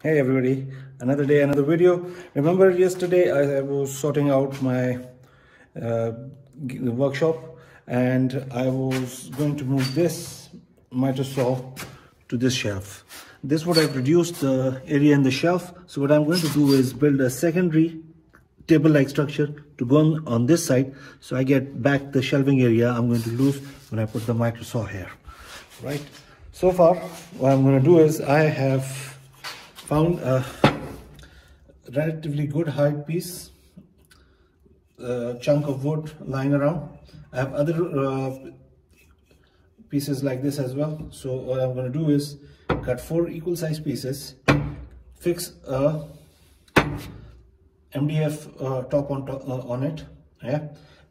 Hey everybody, another day, another video. Remember yesterday I was sorting out my workshop and I was going to move this miter saw to this shelf. This would have reduced the area in the shelf. So what I'm going to do is build a secondary table-like structure to go on this side, so I get back the shelving area I'm going to lose when I put the miter saw here, right? So far what I'm going to do is I have found a relatively good height piece, chunk of wood lying around. I have other pieces like this as well. So what I'm going to do is cut 4 equal size pieces, fix a MDF top on it, yeah,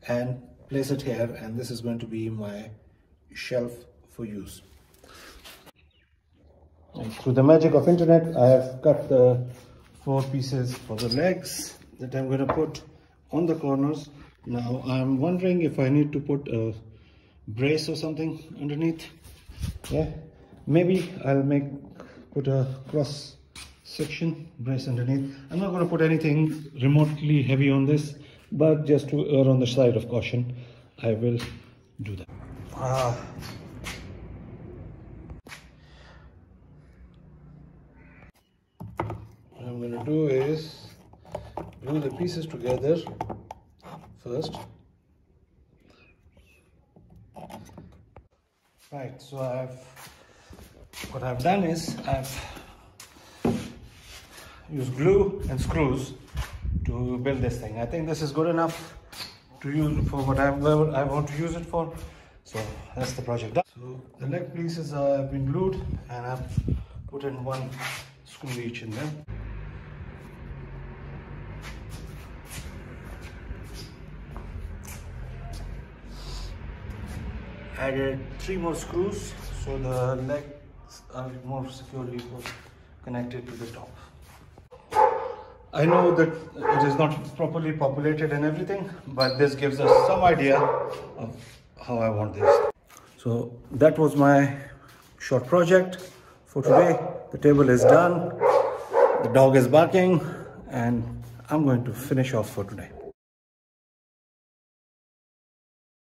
and place it here, and this is going to be my shelf for use. And through the magic of internet, I have cut the 4 pieces for the legs that I'm going to put on the corners. Now I'm wondering if I need to put a brace or something underneath. Yeah, maybe I'll put a cross section brace underneath. I'm not going to put anything remotely heavy on this, but just to err on the side of caution, I will do that. What I'm going to do is glue the pieces together first. Right, so what I've done is I've used glue and screws to build this thing. I think this is good enough to use for whatever I want to use it for. So that's the project done. So the leg pieces have been glued and I've put in 1 screw each in them. Added 3 more screws so the legs are more securely connected to the top. I know that it is not properly populated and everything, but this gives us some idea of how I want this. So that was my short project for today. The table is done, the dog is barking, and I'm going to finish off for today.